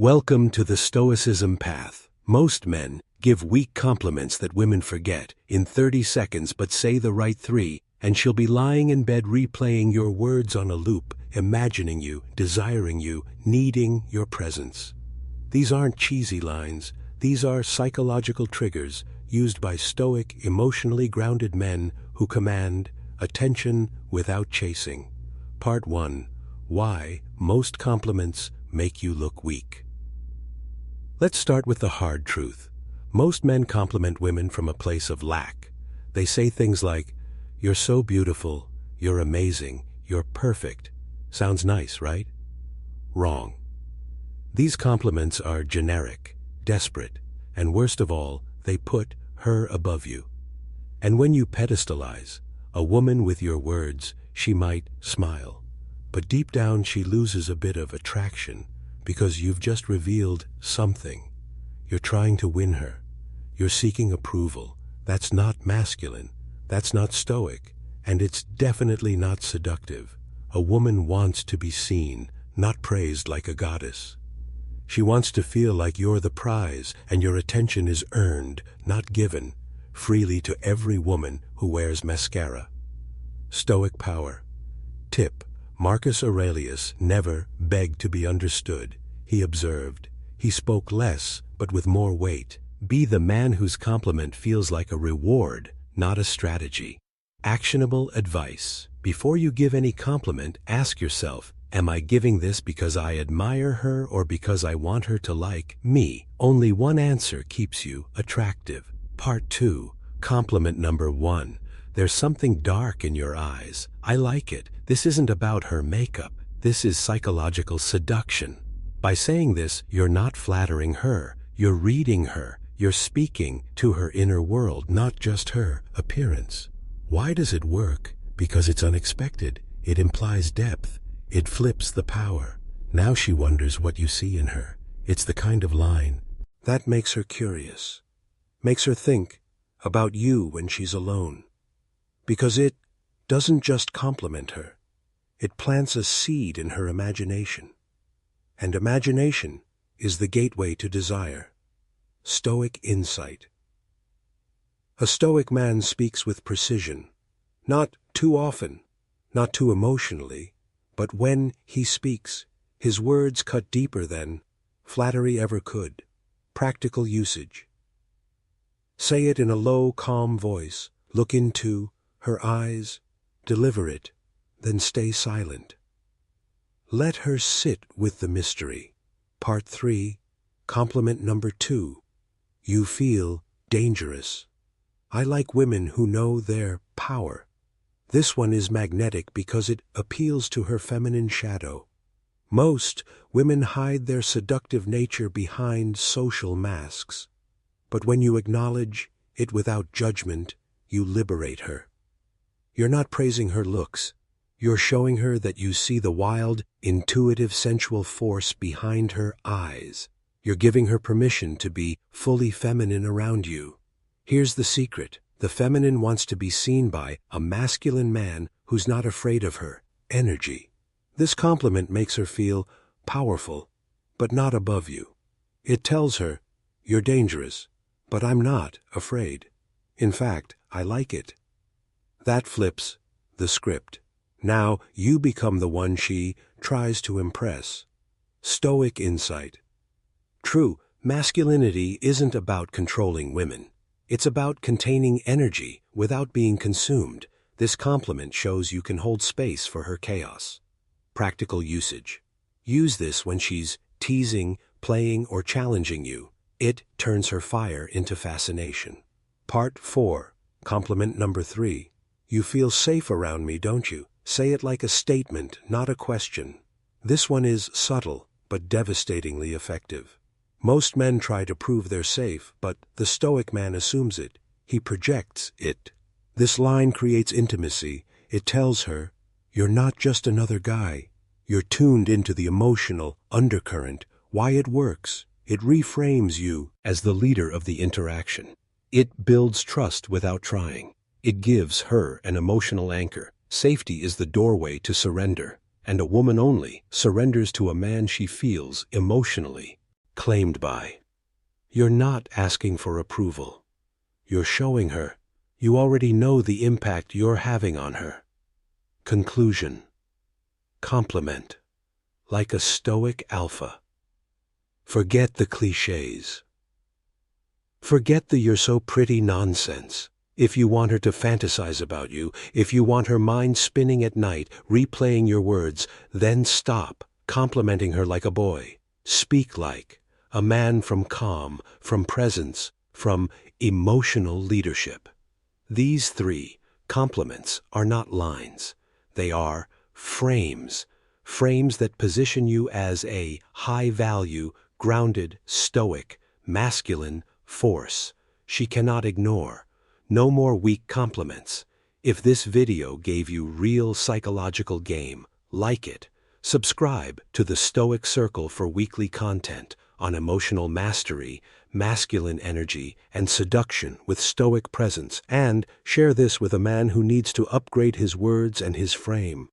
Welcome to the Stoicism path. Most men give weak compliments that women forget in 30 seconds, but say the right three, and she'll be lying in bed replaying your words on a loop, imagining you, desiring you, needing your presence. These aren't cheesy lines. These are psychological triggers used by stoic, emotionally grounded men who command attention without chasing. Part 1. Why most compliments make you look weak. Let's start with the hard truth. Most men compliment women from a place of lack. They say things like, "You're so beautiful, you're amazing, you're perfect." Sounds nice, right? Wrong. These compliments are generic, desperate, and worst of all, they put her above you. And when you pedestalize a woman with your words, she might smile, but deep down she loses a bit of attraction because you've just revealed something. You're trying to win her. You're seeking approval. That's not masculine. That's not stoic. And it's definitely not seductive. A woman wants to be seen, not praised like a goddess. She wants to feel like you're the prize and your attention is earned, not given, freely to every woman who wears mascara. Stoic power. Tip: Marcus Aurelius never begged to be understood. He observed. He spoke less, but with more weight. Be the man whose compliment feels like a reward, not a strategy. Actionable advice. Before you give any compliment, ask yourself, am I giving this because I admire her or because I want her to like me? Only one answer keeps you attractive. Part 2. Compliment number 1. There's something dark in your eyes. I like it. This isn't about her makeup. This is psychological seduction. By saying this, you're not flattering her. You're reading her. You're speaking to her inner world, not just her appearance. Why does it work? Because it's unexpected. It implies depth. It flips the power. Now she wonders what you see in her. It's the kind of line that makes her curious, makes her think about you when she's alone. Because it doesn't just compliment her. It plants a seed in her imagination. And imagination is the gateway to desire. Stoic insight. A stoic man speaks with precision, not too often, not too emotionally, but when he speaks, his words cut deeper than flattery ever could. Practical usage. Say it in a low, calm voice. Look into her eyes. Deliver it, then stay silent. Let her sit with the mystery. Part 3. Compliment number 2. You feel dangerous. I like women who know their power. This one is magnetic because it appeals to her feminine shadow. Most women hide their seductive nature behind social masks. But when you acknowledge it without judgment, you liberate her. You're not praising her looks. You're showing her that you see the wild, intuitive, sensual force behind her eyes. You're giving her permission to be fully feminine around you. Here's the secret. The feminine wants to be seen by a masculine man who's not afraid of her energy. This compliment makes her feel powerful, but not above you. It tells her, you're dangerous, but I'm not afraid. In fact, I like it. That flips the script. Now you become the one she tries to impress. Stoic insight. True, masculinity isn't about controlling women. It's about containing energy without being consumed. This compliment shows you can hold space for her chaos. Practical usage. Use this when she's teasing, playing, or challenging you. It turns her fire into fascination. Part 4. Compliment number 3. You feel safe around me, don't you? Say it like a statement, not a question. This one is subtle, but devastatingly effective. Most men try to prove they're safe, but the stoic man assumes it. He projects it. This line creates intimacy. It tells her, you're not just another guy. You're tuned into the emotional undercurrent, why it works. It reframes you as the leader of the interaction. It builds trust without trying. It gives her an emotional anchor. Safety is the doorway to surrender, and a woman only surrenders to a man she feels emotionally. claimed by. You're not asking for approval. You're showing her you already know the impact you're having on her. Conclusion. Compliment. Like a Stoic alpha. Forget the cliches. Forget the "you're so pretty" nonsense. If you want her to fantasize about you, if you want her mind spinning at night, replaying your words, then stop complimenting her like a boy. Speak like a man, from calm, from presence, from emotional leadership. These 3 compliments are not lines. They are frames. Frames that position you as a high-value, grounded, stoic, masculine force she cannot ignore. No more weak compliments. If this video gave you real psychological game, like it. Subscribe to the Stoic Circle for weekly content on emotional mastery, masculine energy, and seduction with Stoic presence, and share this with a man who needs to upgrade his words and his frame.